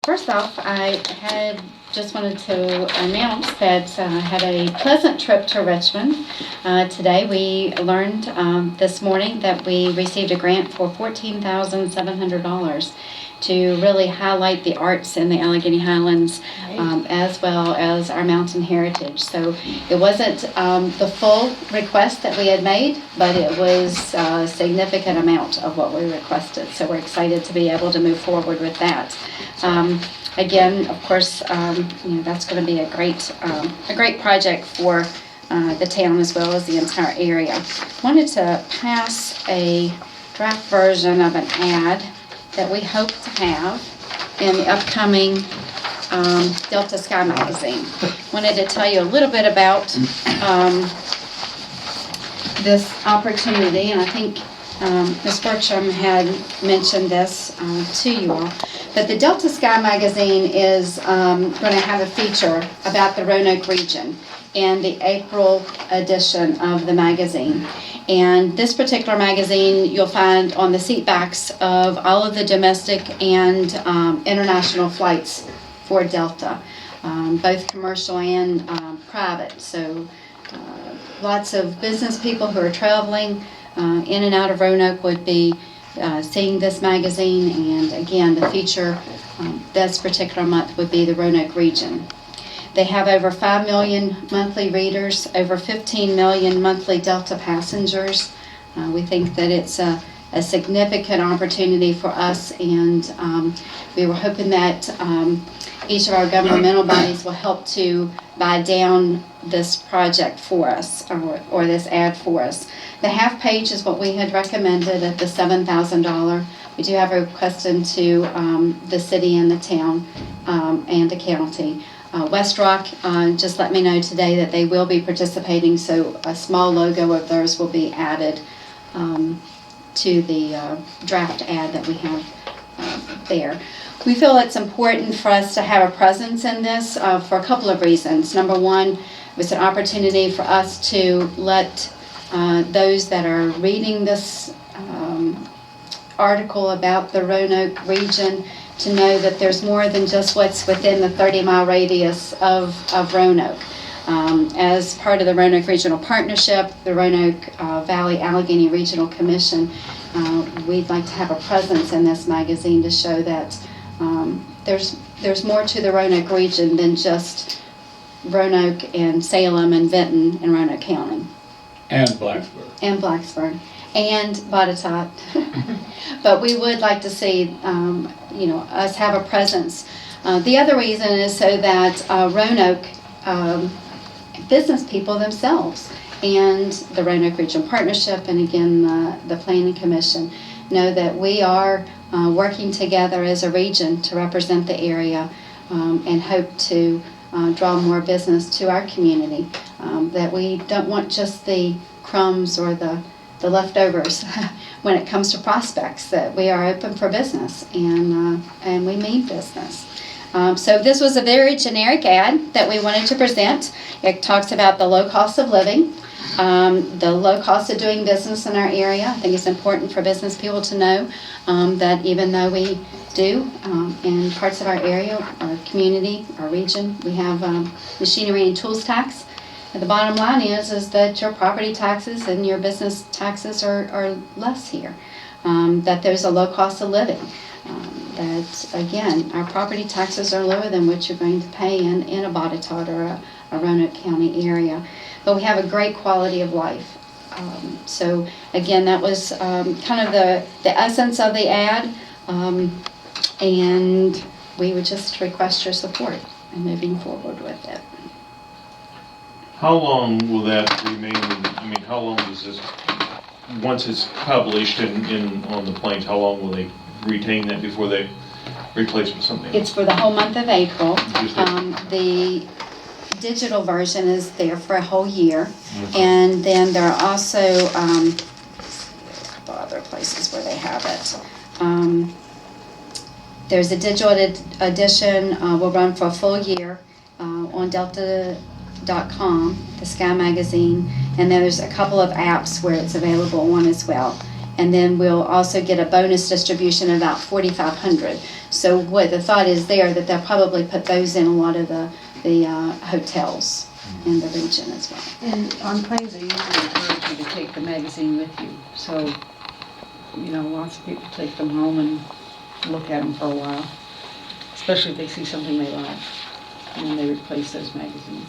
First off, I just wanted to announce that I had a pleasant trip to Richmond. Today we learned this morning that we received a grant for $14,700 to really highlight the arts in the Alleghany Highlands, as well as our mountain heritage. So it wasn't the full request that we had made, but it was a significant amount of what we requested. So we're excited to be able to move forward with that. Again, of course, that's going to be a great project for the town as well as the entire area. Wanted to pass a draft version of an ad that we hope to have in the upcoming Delta Sky magazine. Wanted to tell you a little bit about this opportunity, and I think Ms. Bertram had mentioned this to you all. But the Delta Sky magazine is going to have a feature about the Roanoke region in the April edition of the magazine. And this particular magazine you'll find on the seat backs of all of the domestic and international flights for Delta, both commercial and private. So lots of business people who are traveling in and out of Roanoke would be seeing this magazine. And again, the feature this particular month would be the Roanoke region. They have over 5 million monthly readers, over 15 million monthly Delta passengers. We think that it's a significant opportunity for us, and we were hoping that each of our governmental bodies will help to buy down this project for us, or this ad for us. The half page is what we had recommended at the $7,000. We do have a request into the city and the town and the county. West Rock just let me know today that they will be participating, so a small logo of theirs will be added to the draft ad that we have there. We feel it's important for us to have a presence in this for a couple of reasons. Number one, it was an opportunity for us to let those that are reading this article about the Roanoke region to know that there's more than just what's within the 30-mile radius of Roanoke. As part of the Roanoke Regional Partnership, the Roanoke Valley Alleghany Regional Commission, we'd like to have a presence in this magazine to show that there's more to the Roanoke region than just Roanoke and Salem and Benton and Roanoke County. And Blacksburg. And Blacksburg. And Botetourt. But we would like to see, us have a presence. The other reason is so that Roanoke business people themselves and the Roanoke Regional Partnership, and again the Planning Commission, know that we are working together as a region to represent the area and hope to draw more business to our community. That we don't want just the crumbs or the leftovers when it comes to prospects, that we are open for business and we mean business. So this was a very generic ad that we wanted to present. It talks about the low cost of living, the low cost of doing business in our area. I think it's important for business people to know that even though we do in parts of our area, our community, our region, we have machinery and tools tax. And the bottom line is that your property taxes and your business taxes are less here, that there's a low cost of living, that again, our property taxes are lower than what you're going to pay in a Botetourt or a Roanoke County area, but we have a great quality of life. So again, that was kind of the essence of the ad, and we would just request your support in moving forward with it. How long will that remain? How long does this, once it's published on the plains, how long will they retain that before they replace with something else? It's for the whole month of April. The digital version is there for a whole year. Mm-hmm. And then there are also a couple other places where they have it. There's a digital edition, will run for a full year on Delta.com, the Sky magazine, and then there's a couple of apps where it's available on as well. And then we'll also get a bonus distribution of about 4,500. So what the thought is there, that they'll probably put those in a lot of the hotels in the region as well. And on planes, they usually encourage you to take the magazine with you. So, lots of people take them home and look at them for a while, especially if they see something they like, and then they replace those magazines.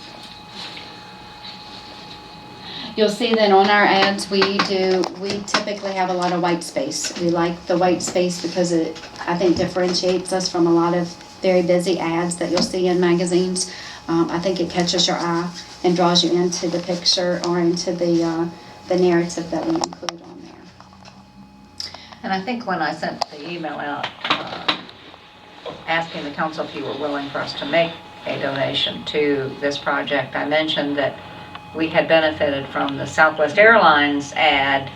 You'll see that on our ads, we typically have a lot of white space. We like the white space because it, I think, differentiates us from a lot of very busy ads that you'll see in magazines. I think it catches your eye and draws you into the picture or into the narrative that we include on there. And I think when I sent the email out asking the council if you were willing for us to make a donation to this project, I mentioned that we had benefited from the Southwest Airlines ad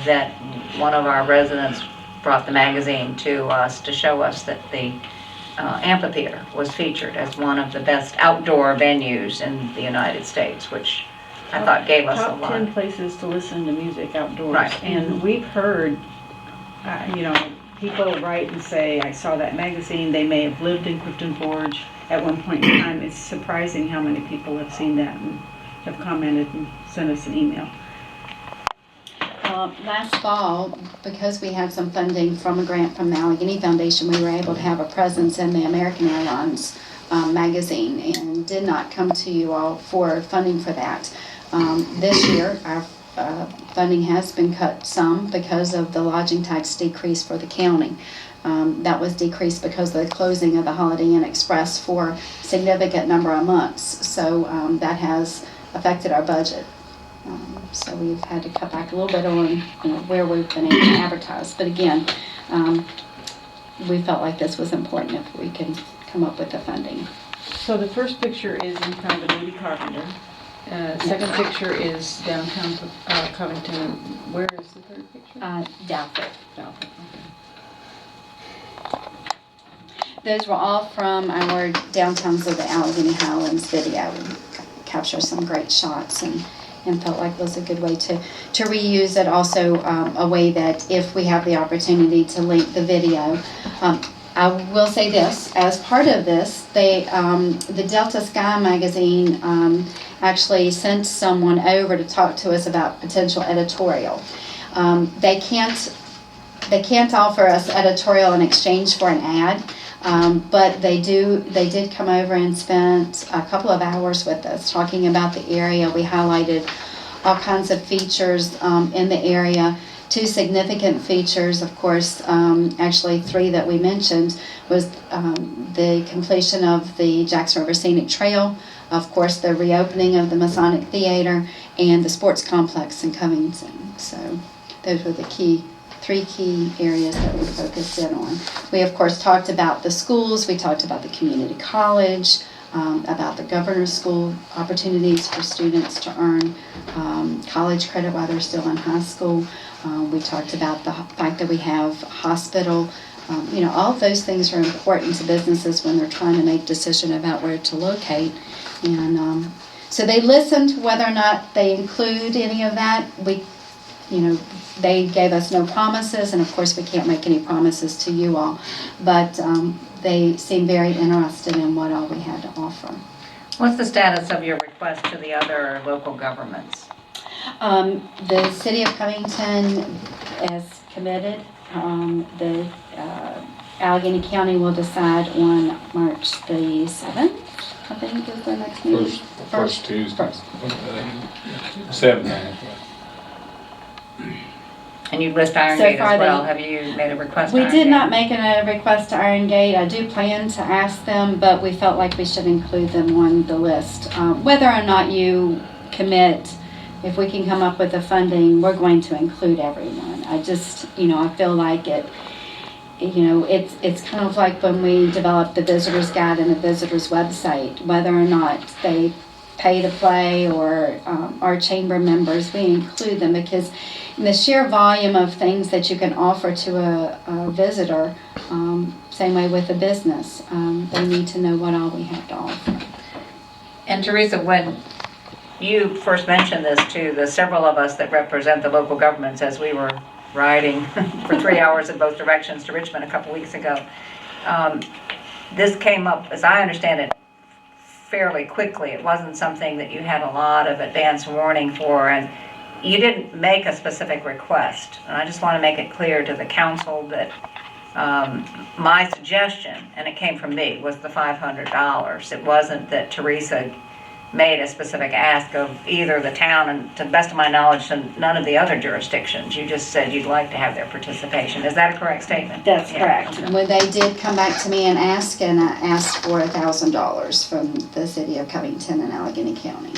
that one of our residents brought the magazine to us to show us that the amphitheater was featured as one of the best outdoor venues in the United States, which I thought gave us a Top lot. 10 places to listen to music outdoors. Right. And we've heard, people write and say, I saw that magazine, they may have lived in Clifton Forge at one point in time. It's surprising how many people have seen that and have commented and sent us an email. Last fall, because we had some funding from a grant from the Alleghany Foundation, we were able to have a presence in the American Airlines magazine, and did not come to you all for funding for that. This year, our funding has been cut some because of the lodging tax decrease for the county. That was decreased because of the closing of the Holiday Inn Express for a significant number of months. So that has affected our budget. So we've had to cut back a little bit on where we've been able to advertise. But again, we felt like this was important if we can come up with the funding. So the first picture is in front of the Moody Carpenter. Second picture is downtown Covington. Where is the third picture? Doubtful. Dalton, okay. Those were all from our Downtowns of the Alleghany Highlands video. We captured some great shots and felt like was a good way to reuse it. Also a way that if we have the opportunity to link the video. I will say this, as part of this, the Delta Sky magazine actually sent someone over to talk to us about potential editorial. They can't offer us editorial in exchange for an ad, but they did come over and spent a couple of hours with us talking about the area. We highlighted all kinds of features in the area. Two significant features, of course, actually three that we mentioned, was the completion of the Jackson River Scenic Trail, of course the reopening of the Masonic Theater, and the sports complex in Covington. So those were the three key areas that we focused in on. We of course talked about the schools, we talked about the community college, about the governor's school opportunities for students to earn college credit while they're still in high school. We talked about the fact that we have a hospital. All of those things are important to businesses when they're trying to make a decision about where to locate. And so they listened. Whether or not they include any of that, they gave us no promises, and of course we can't make any promises to you all, but they seemed very interested in what all we had to offer. What's the status of your request to the other local governments? The city of Covington is committed. The Alleghany County will decide on March the 7th, I think is the next meeting. First Tuesday. First. 7th. And you list Iron So Gate far as well. they- Have you made a request to We Iron did Gate? not make a request to Iron Gate. I do plan to ask them, but we felt like we should include them on the list. Whether or not you commit, if we can come up with the funding, we're going to include everyone. I just, I feel like it's kind of like when we developed the visitor's guide and the visitor's website, whether or not they pay to play or our chamber members, we include them because in the sheer volume of things that you can offer to a visitor, same way with a business, they need to know what all we have to offer. And Teresa, when you first mentioned this to the several of us that represent the local governments as we were riding for 3 hours in both directions to Richmond a couple weeks ago, this came up, as I understand it, fairly quickly. It wasn't something that you had a lot of advance warning for, and you didn't make a specific request. And I just want to make it clear to the council that my suggestion, and it came from me, was the $500. It wasn't that Teresa made a specific ask of either the town, and to the best of my knowledge, to none of the other jurisdictions. You just said you'd like to have their participation. Is that a correct statement? That's Yeah, correct. okay. When they did come back to me and ask, and I asked for $1,000 from the city of Covington and Alleghany County.